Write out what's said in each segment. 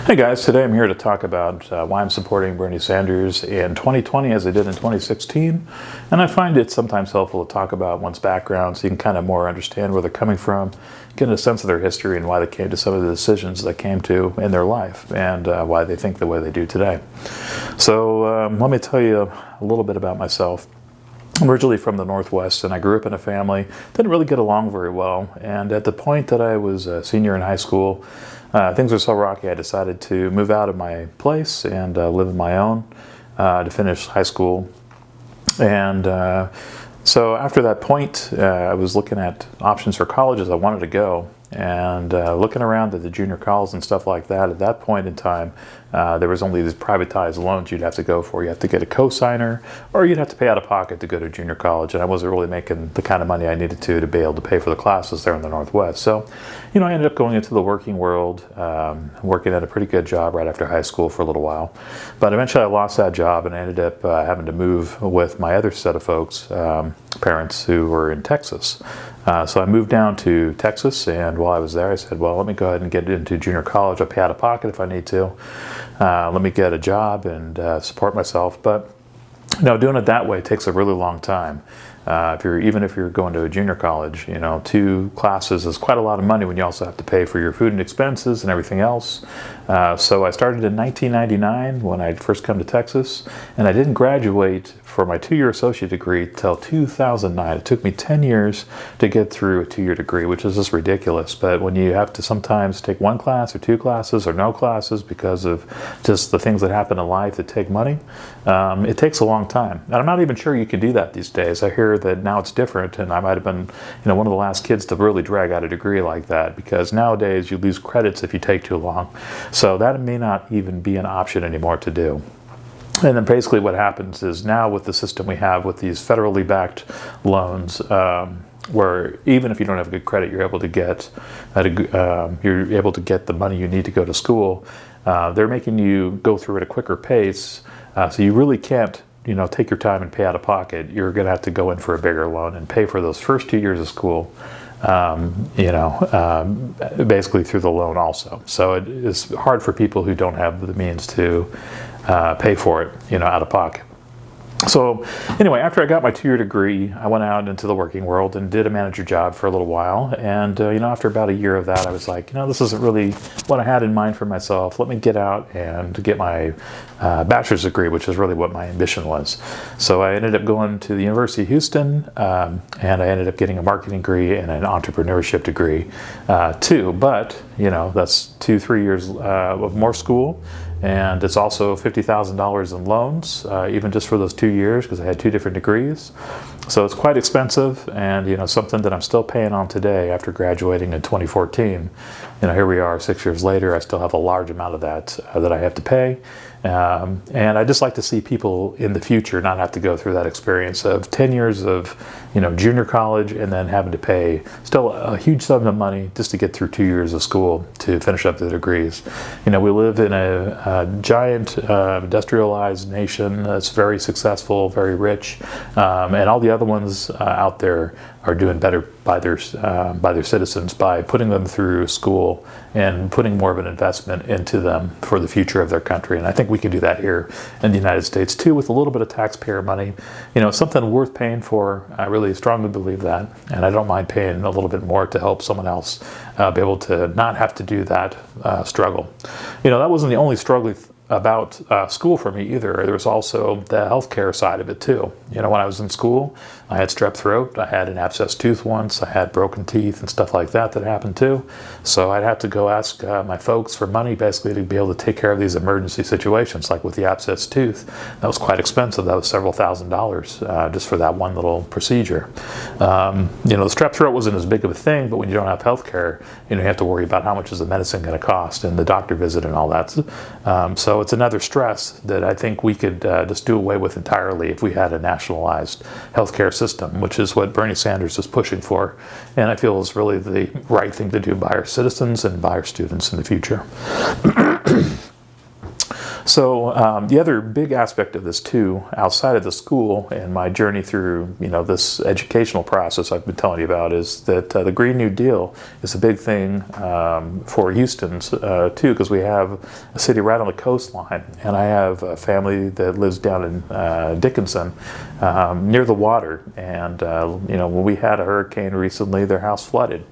Hey guys, today I'm here to talk about why I'm supporting Bernie Sanders in 2020 as I did in 2016. And I find it sometimes helpful to talk about one's background so you can kind of more understand where they're coming from, get a sense of their history and why they came to some of the decisions they came to in their life and why they think the way they do today. So let me tell you a little bit about myself. I'm originally from the Northwest, and I grew up in a family that didn't really get along very well. And at the point that I was a senior in high school, things were so rocky I decided to move out of my place and live on my own to finish high school. And so after that point, I was looking at options for colleges I wanted to go. And looking around at the junior colleges and stuff like that, at that point in time, there was only these privatized loans you'd have to go for. You have to get a co-signer, or you'd have to pay out of pocket to go to junior college. And I wasn't really making the kind of money I needed to be able to pay for the classes there in the Northwest. So, I ended up going into the working world, working at a pretty good job right after high school for a little while. But eventually I lost that job and I ended up having to move with my other set of folks, parents who were in Texas. So I moved down to Texas, and while I was there, I said, well, let me go ahead and get into junior college. I'll pay out of pocket if I need to. Let me get a job and support myself. But doing it that way takes a really long time. Even if you're going to a junior college, 2 classes is quite a lot of money when you also have to pay for your food and expenses and everything else. So I started in 1999 when I first come to Texas, and I didn't graduate for my 2-year associate degree till 2009. It took me 10 years to get through a 2-year degree, which is just ridiculous. But when you have to sometimes take 1 class or 2 classes or no classes because of just the things that happen in life that take money, it takes a long time. And I'm not even sure you can do that these days. I hear that now it's different, and I might have been one of the last kids to really drag out a degree like that, because nowadays you lose credits if you take too long. So that may not even be an option anymore to do. And then basically what happens is now with the system we have with these federally backed loans, where even if you don't have good credit, you're able to get the money you need to go to school. They're making you go through at a quicker pace, so you really can't take your time and pay out of pocket. You're going to have to go in for a bigger loan and pay for those first 2 years of school, basically through the loan also. So it is hard for people who don't have the means to pay for it, out of pocket. So anyway, after I got my 2-year degree, I went out into the working world and did a manager job for a little while. And, after about a year of that, I was like, this isn't really what I had in mind for myself. Let me get out and get my bachelor's degree, which is really what my ambition was. So I ended up going to the University of Houston, and I ended up getting a marketing degree and an entrepreneurship degree, too. But, that's 2-3 years of more school. And it's also $50,000 in loans, even just for those 2 years, because I had 2 different degrees. So it's quite expensive, and something that I'm still paying on today after graduating in 2014. Here we are 6 years later. I still have a large amount of that that I have to pay. And I just like to see people in the future not have to go through that experience of 10 years of junior college and then having to pay still a huge sum of money just to get through 2 years of school to finish up the degrees. We live in a giant industrialized nation that's very successful, very rich, and all the other ones out there are doing better by their citizens by putting them through school and putting more of an investment into them for the future of their country. And I think we can do that here in the United States too, with a little bit of taxpayer money. Something worth paying for. I really strongly believe that, and I don't mind paying a little bit more to help someone else be able to not have to do that struggle. That wasn't the only struggle about school for me either. There was also the healthcare side of it too. When I was in school, I had strep throat, I had an abscessed tooth once, I had broken teeth and stuff like that happened too. So I'd have to go ask my folks for money basically to be able to take care of these emergency situations, like with the abscessed tooth. That was quite expensive. That was several $1,000s just for that one little procedure. The strep throat wasn't as big of a thing, but when you don't have healthcare, you have to worry about how much is the medicine going to cost and the doctor visit and all that. So it's another stress that I think we could just do away with entirely if we had a nationalized healthcare system, which is what Bernie Sanders is pushing for. And I feel is really the right thing to do by our citizens and by our students in the future. So the other big aspect of this too, outside of the school and my journey through this educational process I've been telling you about, is that the Green New Deal is a big thing for Houston's too, because we have a city right on the coastline, and I have a family that lives down in Dickinson near the water, and when we had a hurricane recently, their house flooded.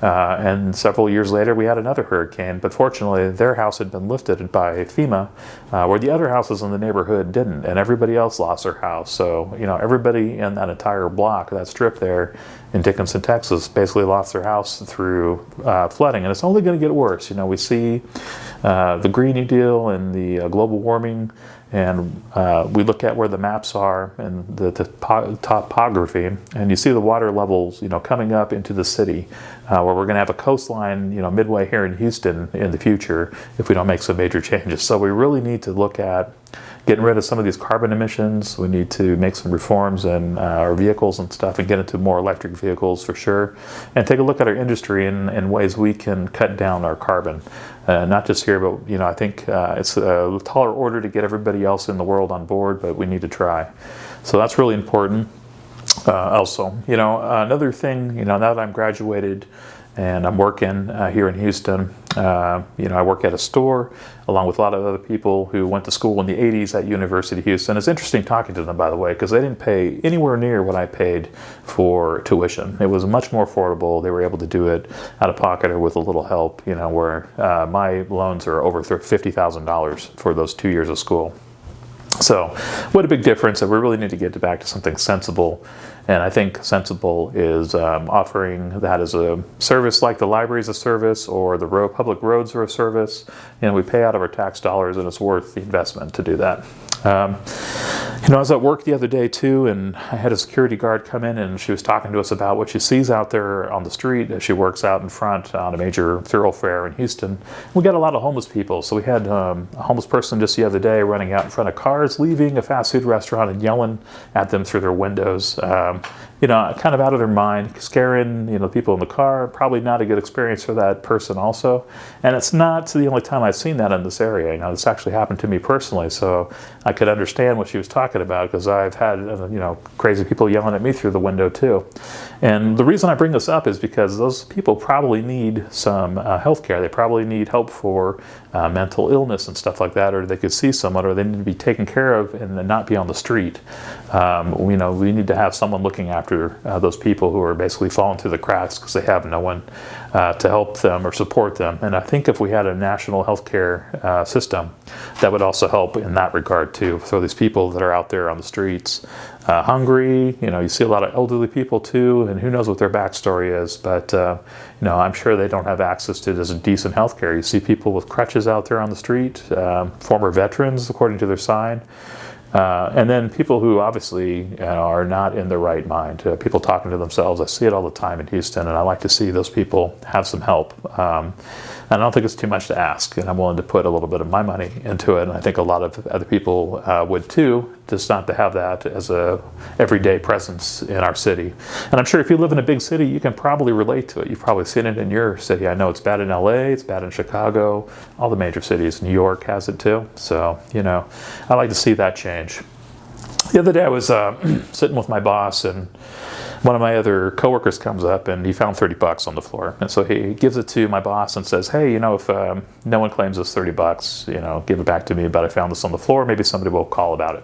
And several years later, we had another hurricane, but fortunately, their house had been lifted by FEMA, where the other houses in the neighborhood didn't, and everybody else lost their house. So, everybody in that entire block, that strip there in Dickinson, Texas, basically lost their house through flooding, and it's only going to get worse. We see the Green New Deal and the global warming, and we look at where the maps are and the topography, and you see the water levels, coming up into the city, where we're going to have a coastline, midway here in Houston in the future if we don't make some major changes. So we really need to look at getting rid of some of these carbon emissions. We need to make some reforms in our vehicles and stuff, and get into more electric vehicles for sure, and take a look at our industry and ways we can cut down our carbon. Not just here, but I think it's a taller order to get everybody else in the world on board, but we need to try. So that's really important. Also, another thing, now that I'm graduated and I'm working here in Houston, I work at a store along with a lot of other people who went to school in the 80s at University of Houston. It's interesting talking to them, by the way, because they didn't pay anywhere near what I paid for tuition. It was much more affordable. They were able to do it out of pocket or with a little help, where my loans are over $50,000 for those 2 years of school. So what a big difference, that we really need to get back to something sensible. And I think sensible is offering that as a service, like the library is a service, or the public roads are a service. We pay out of our tax dollars, and it's worth the investment to do that. I was at work the other day too, and I had a security guard come in, and she was talking to us about what she sees out there on the street as she works out in front on a major thoroughfare in Houston. We got a lot of homeless people. So we had a homeless person just the other day running out in front of cars, leaving a fast food restaurant and yelling at them through their windows. Kind of out of their mind, scaring, people in the car. Probably not a good experience for that person also. And it's not the only time I've seen that in this area. This actually happened to me personally, so I could understand what she was talking about, because I've had, crazy people yelling at me through the window too. And the reason I bring this up is because those people probably need some health care. They probably need help for mental illness and stuff like that, or they could see someone, or they need to be taken care of and not be on the street. We need to have someone looking after those people who are basically falling through the cracks because they have no one to help them or support them. And I think if we had a national healthcare system, that would also help in that regard too. So these people that are out there on the streets, hungry, you see a lot of elderly people too, and who knows what their backstory is, but I'm sure they don't have access to this decent health care. You see people with crutches out there on the street, former veterans, according to their sign. And then people who obviously are not in their right mind, people talking to themselves. I see it all the time in Houston, and I like to see those people have some help. And I don't think it's too much to ask, and I'm willing to put a little bit of my money into it, and I think a lot of other people would too, just not to have that as a everyday presence in our city. And I'm sure if you live in a big city, you can probably relate to it. You've probably seen it in your city. I know it's bad in LA, it's bad in Chicago, all the major cities. New York has it too. So, I like to see that change. The other day I was sitting with my boss, and one of my other coworkers comes up, and he found $30 on the floor. And so he gives it to my boss and says, hey, if no one claims this $30, give it back to me, but I found this on the floor. Maybe somebody will call about it.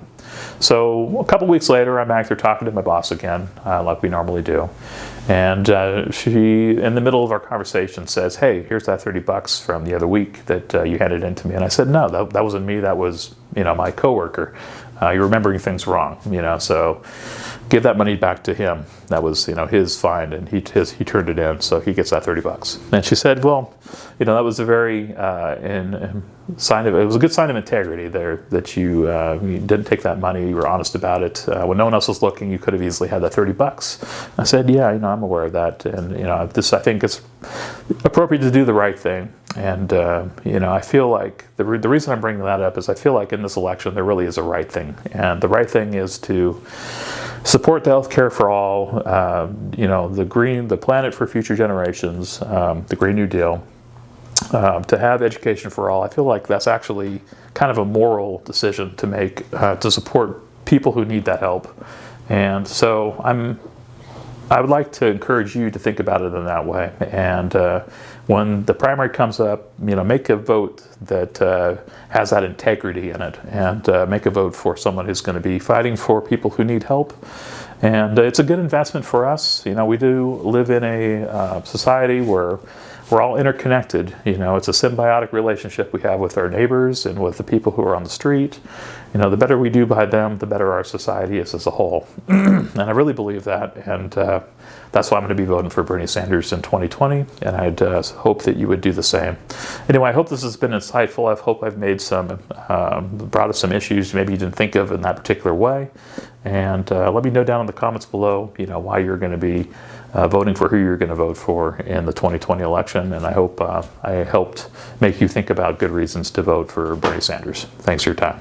So a couple weeks later, I'm back there talking to my boss again, like we normally do. And she, in the middle of our conversation, says, hey, here's that $30 from the other week that you handed in to me. And I said, no, that wasn't me. That was, my coworker. You're remembering things wrong, so give that money back to him. That was, his fine, and he turned it in, so he gets that $30. And she said, well, that was a very sign of, it was a good sign of integrity there, that you didn't take that money, you were honest about it. When no one else was looking, you could have easily had that $30. I said, yeah, I'm aware of that, and I think it's appropriate to do the right thing. And I feel like the reason I'm bringing that up is I feel like in this election there really is a right thing, and the right thing is to support the health care for all, the planet for future generations, the Green New Deal, to have education for all. I feel like that's actually kind of a moral decision to make, to support people who need that help. And so I would like to encourage you to think about it in that way. And when the primary comes up, make a vote that has that integrity in it, and make a vote for someone who's going to be fighting for people who need help. And it's a good investment for us. We do live in a society where we're all interconnected. It's a symbiotic relationship we have with our neighbors and with the people who are on the street. The better we do by them, the better our society is as a whole. And I really believe that. And that's why I'm going to be voting for Bernie Sanders in 2020. And I'd hope that you would do the same. Anyway, I hope this has been insightful. I hope I've made brought up some issues maybe you didn't think of in that particular way. And let me know down in the comments below, why you're going to be voting for who you're going to vote for in the 2020 election. And I hope I helped make you think about good reasons to vote for Bernie Sanders. Thanks for your time.